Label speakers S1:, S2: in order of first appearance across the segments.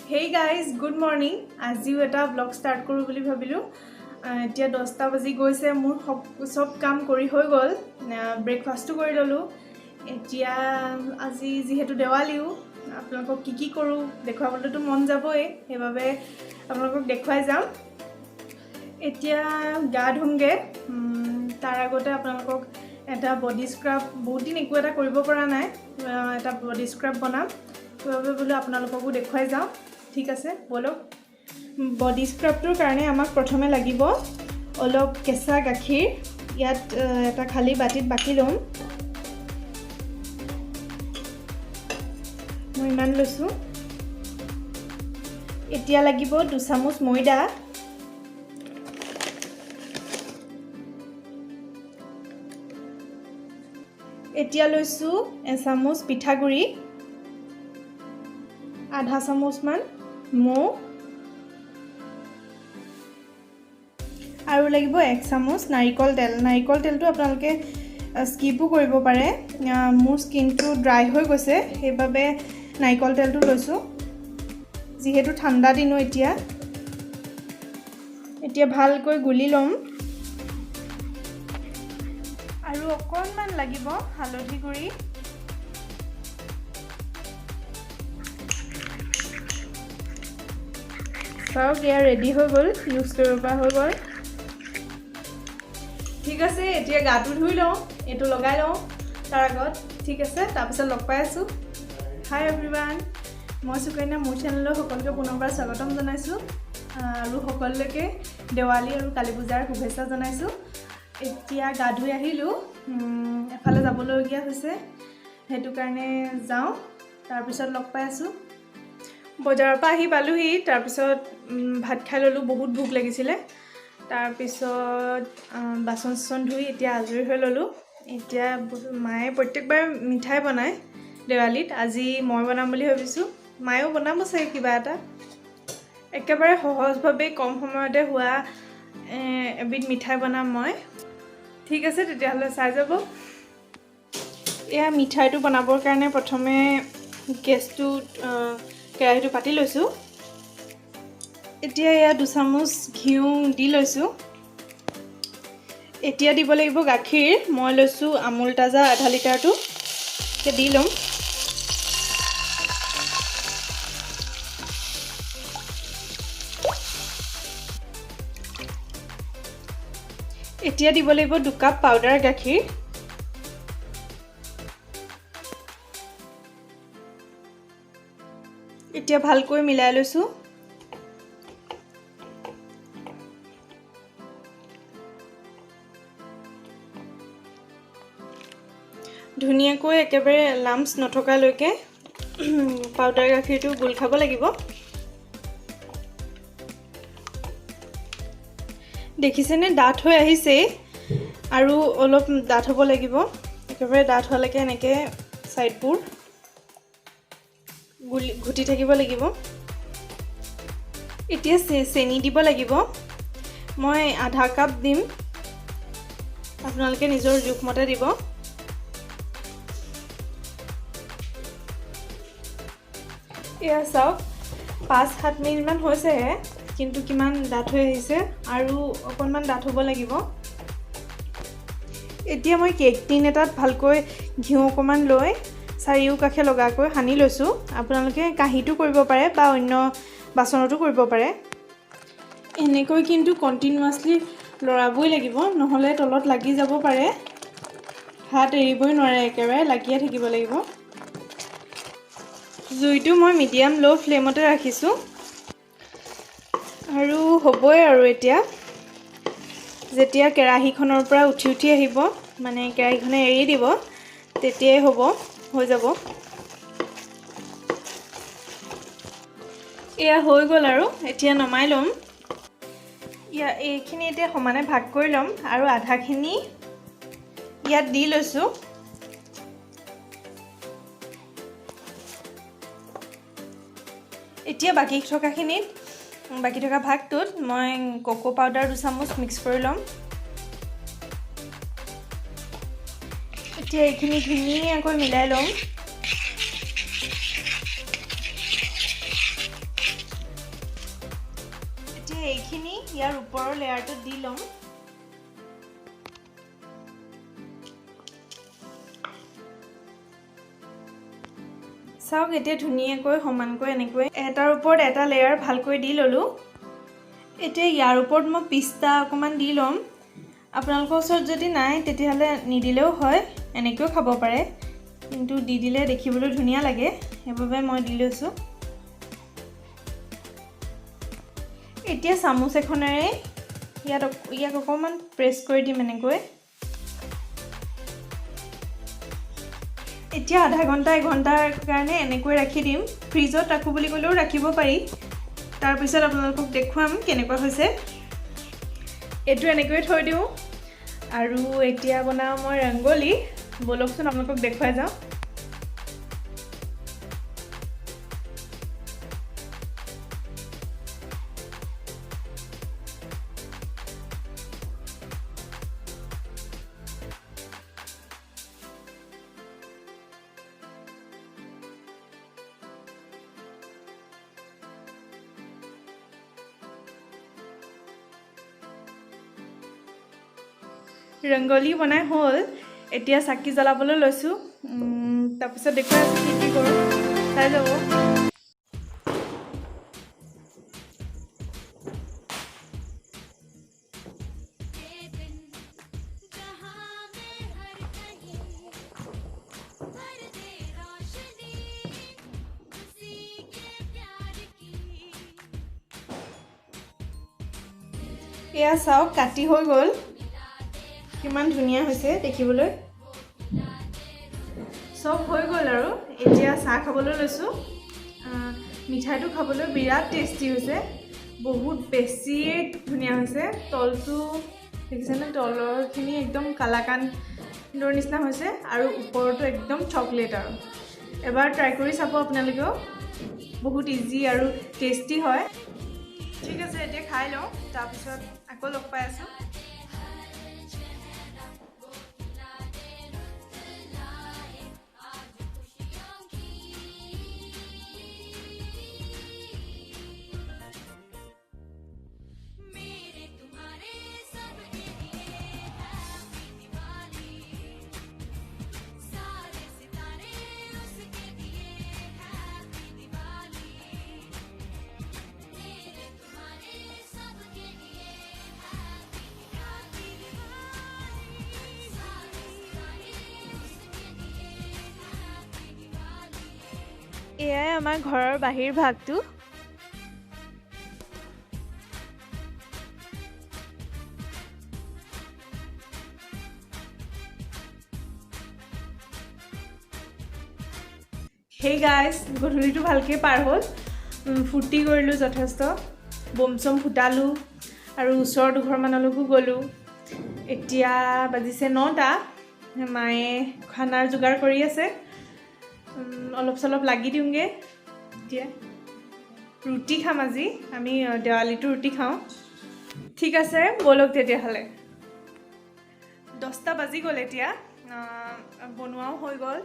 S1: Hey guys, good morning. আজিও এটা blog start কৰোঁ বুলি ভাবিলোঁ। এতিয়া 10টা বাজি গৈছে, মোৰ সব কাম কৰি হৈ গ'ল। ব্ৰেকফাষ্টটো কৰি ল'লোঁ। এতিয়া আজি যিহেতু দেৱালীও, আপোনালোকক কি কৰোঁ দেখুৱাবলৈতো মন যাবই, সেইবাবে আপোনালোকক দেখুৱাই যাম। এতিয়া গা ধুমগৈ। তাৰ আগতে আপোনালোকক এটা বডি স্ক্ৰাব, বহুত দিন একো এটা কৰিব পৰা নাই, এটা বডি স্ক্ৰাব বনাম। সেইবাবে বোলো আপোনালোককো দেখুৱাই যাওঁ। ঠিক আছে, বলক। বডি স্ক্ৰাবটোৰ কাৰণে আমাক প্ৰথমে লাগিব অলপ কেঁচা গাখীৰ। ইয়াত এটা খালী বাটিত বাকি ল'ম। মই ইমান লৈছোঁ। এতিয়া লাগিব 2 চামুচ ময়দা। এতিয়া লৈছোঁ 1 চামুচ পিঠাগুড়ি, আধা চামুচমান মৌ, আৰু লাগিব 1 চামুচ নাৰিকল তেল। নাৰিকল তেলটো আপোনালোকে স্কিপো কৰিব পাৰে। মোৰ স্কিনটো ড্ৰাই হৈ গৈছে, সেইবাবে নাৰিকল তেলটো লৈছোঁ। যিহেতু ঠাণ্ডা দিনো এতিয়া ভালকৈ গুলি ল'ম। আৰু অকণমান লাগিব হালধি গুড়ি। চাওক, এয়া ৰেডি হৈ গ'ল, ইউজ কৰিব পৰা হৈ গ'ল। ঠিক আছে, এতিয়া গাটো ধুই লওঁ, এইটো লগাই লওঁ তাৰ আগত। ঠিক আছে, তাৰপিছত লগ পাই আছোঁ। হাই এভৰিৱান, মই সুকন্যা। মোৰ চেনেললৈ সকলোকে পুনৰবাৰ স্বাগতম জনাইছোঁ, আৰু সকলোকে দেৱালী আৰু কালী পূজাৰ শুভেচ্ছা জনাইছোঁ। এতিয়া গা ধুই আহিলোঁ, এফালে যাবলগীয়া হৈছে, সেইটো কাৰণে যাওঁ, তাৰপিছত লগ পাই আছোঁ। বজাৰৰ পৰা আহি পালোহি, তাৰপিছত ভাত খাই ল'লোঁ, বহুত ভোক লাগিছিলে। তাৰপিছত বাচন চাচন ধুই এতিয়া আজৰি হৈ ল'লোঁ। এতিয়া মায়ে প্ৰত্যেকবাৰ মিঠাই বনায় দেৱালীত, আজি মই বনাম বুলি ভাবিছোঁ। মায়েও বনাব চাগে কিবা এটা। একেবাৰে সহজভাৱে কম সময়তে হোৱা এবিধ মিঠাই বনাম মই। ঠিক আছে, তেতিয়াহ'লে চাই যাব। এয়া মিঠাইটো বনাবৰ কাৰণে প্ৰথমে গেছটোত কেৰাহীটো পাতি লৈছোঁ। এতিয়া এয়া 2 চামুচ ঘিউ দি লৈছোঁ। এতিয়া দিব লাগিব গাখীৰ। মই লৈছোঁ আমুল তাজা আধা লিটাৰটো, এতিয়া দি ল'ম। এতিয়া দিব লাগিব 2 কাপ পাউডাৰ গাখীৰ। এতিয়া ভালকৈ মিলাই লৈছোঁ। ধুনীয়াকৈ একেবাৰে লাম্পছ নথকালৈকে পাউডাৰ গাখীৰটো গোল খাব লাগিব। দেখিছেনে, ডাঠ হৈ আহিছে, আৰু অলপ ডাঠ হ'ব লাগিব। একেবাৰে ডাঠ হোৱালৈকে এনেকৈ ছাইডবোৰ ঘুটি থাকিব লাগিব। এতিয়া চেনি দিব লাগিব। মই আধা কাপ দিম, আপোনালোকে নিজৰ জোখমতে দিব। এয়া চাওক, 5-7 মিনিটমান হৈছেহে, কিন্তু কিমান ডাঠ হৈ আহিছে, আৰু অকণমান ডাঠ হ'ব লাগিব। এতিয়া মই কেক টিন এটাত ভালকৈ ঘিউ অকণমান লৈ চাৰিওকাষে লগাকৈ সানি লৈছোঁ। আপোনালোকে কাঁহীটো কৰিব পাৰে বা অন্য বাচনতো কৰিব পাৰে। এনেকৈ কিন্তু কণ্টিনিউৱাছলি লৰাবই লাগিব, নহ'লে তলত লাগি যাব পাৰে। হাত এৰিবই নোৱাৰে, একেবাৰে লাগিয়ে থাকিব লাগিব। জুইটো মই মিডিয়াম ল' ফ্লেমতে ৰাখিছোঁ। আৰু হ'বই আৰু এতিয়া, যেতিয়া কেৰাহীখনৰ পৰা উঠি আহিব, মানে কেৰাহীখনে এৰি দিব, তেতিয়াই হৈ যাব। এয়া হৈ গ'ল, আৰু এতিয়া নমাই ল'ম। এইখিনি এতিয়া সমানে ভাগ কৰি ল'ম, আৰু আধাখিনি ইয়াত দি লৈছোঁ। এতিয়া বাকী থকা ভাগটোত মই কোকো পাউডাৰ 2 চামুচ মিক্স কৰি ল'ম। এতিয়া এইখিনি ধুনীয়াকৈ মিলাই ল'ম। এইখিনি ইয়াৰ ওপৰৰ লেয়াৰটো দি ল'ম। চাওক এতিয়া ধুনীয়াকৈ সমানকৈ এনেকৈ এটাৰ ওপৰত এটা লেয়াৰ ভালকৈ দি ল'লোঁ। এতিয়া ইয়াৰ ওপৰত মই পিস্তা অকণমান দি ল'ম। আপোনালোকৰ ওচৰত যদি নাই তেতিয়াহ'লে নিদিলেও হয়, এনেকৈও খাব পাৰে, কিন্তু দি দিলে দেখিবলৈ ধুনীয়া লাগে, সেইবাবে মই দি লৈছোঁ। এতিয়া চামুচ এখনেৰে ইয়াক অকণমান প্ৰেছ কৰি দিম এনেকৈ। এতিয়া আধা ঘণ্টা 1 ঘণ্টাৰ কাৰণে এনেকৈ ৰাখি দিম। ফ্ৰিজত ৰাখোঁ বুলি ক'লেও ৰাখিব পাৰি। তাৰপিছত আপোনালোকক দেখুৱাম কেনেকুৱা হৈছে। এইটো এনেকৈ থৈ দিওঁ। আৰু এতিয়া বনাওঁ মই ৰংগোলী। বলকচোন আপোনালোকক দেখুৱাই যাওঁ। ৰংগোলী বনাই হ'ল। এতিয়া চাকি জ্বলাবলৈ লৈছোঁ। তাৰপিছত দেখুৱাই আছোঁ কি কৰোঁ, চাই যাব। এয়া চাওক কাটি হৈ গ'ল। কিমান ধুনীয়া হৈছে দেখিবলৈ। চব হৈ গ'ল আৰু এতিয়া চাহ খাবলৈ লৈছোঁ। মিঠাইটো খাবলৈ বিৰাট টেষ্টি হৈছে, বহুত বেছিয়ে ধুনীয়া হৈছে। তলটো দেখিছেনে, তলৰখিনি একদম কালাকান্দৰ নিচিনা হৈছে আৰু ওপৰতো একদম চকলেট। আৰু এবাৰ ট্ৰাই কৰি চাব আপোনালোকেও, বহুত ইজি আৰু টেষ্টি হয়। ঠিক আছে, এতিয়া খাই লওঁ, তাৰপিছত আকৌ লগ পাই আছোঁ। এয়াই আমাৰ ঘৰৰ বাহিৰ ভাগটো। হেই গাইজ, গধূলিটো ভালকৈ পাৰ হ'ল। ফূৰ্তি কৰিলোঁ যথেষ্ট, বম চম ফুটালোঁ আৰু ওচৰৰ দুঘৰমানলৈকো গ'লোঁ। এতিয়া বাজিছে 9টা। মায়ে খানাৰ যোগাৰ কৰি আছে। অলপ চলপ লাগি দিওঁগৈ। এতিয়া ৰুটি খাম আজি, আমি দেৱালীটো ৰুটি খাওঁ। ঠিক আছে, ব'লক তেতিয়াহ'লে। 10টা বাজি গ'ল এতিয়া, বনোৱাও হৈ গ'ল।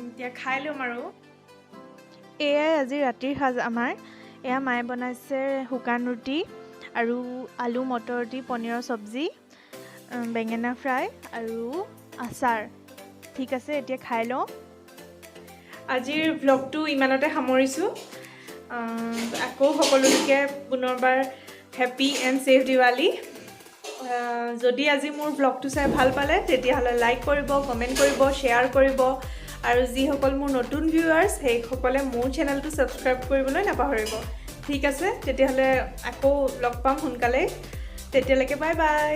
S1: এতিয়া খাই ল'ম আৰু। এয়াই আজি ৰাতিৰ সাজ আমাৰ। এয়া মায়ে বনাইছে শুকান ৰুটি আৰু আলু মটৰ দি পনীৰৰ চব্জি, বেঙেনা ফ্ৰাই আৰু আচাৰ। ঠিক আছে, এতিয়া খাই লওঁ। আজিৰ ভ্লগটো ইমানতে সামৰিছোঁ। আকৌ সকলোকে পুনৰবাৰ হেপী এণ্ড ছেফ দিৱালী। যদি আজি মোৰ ভ্লগটো চাই ভাল পালে তেতিয়াহ'লে লাইক কৰিব, কমেণ্ট কৰিব, শ্বেয়াৰ কৰিব। আৰু যিসকল মোৰ নতুন ভিউৱাৰ্ছ সেইসকলে মোৰ চেনেলটো ছাবস্ক্ৰাইব কৰিবলৈ নাপাহৰিব। ঠিক আছে, তেতিয়াহ'লে আকৌ লগ পাম সোনকালে। তেতিয়ালৈকে বাই বাই।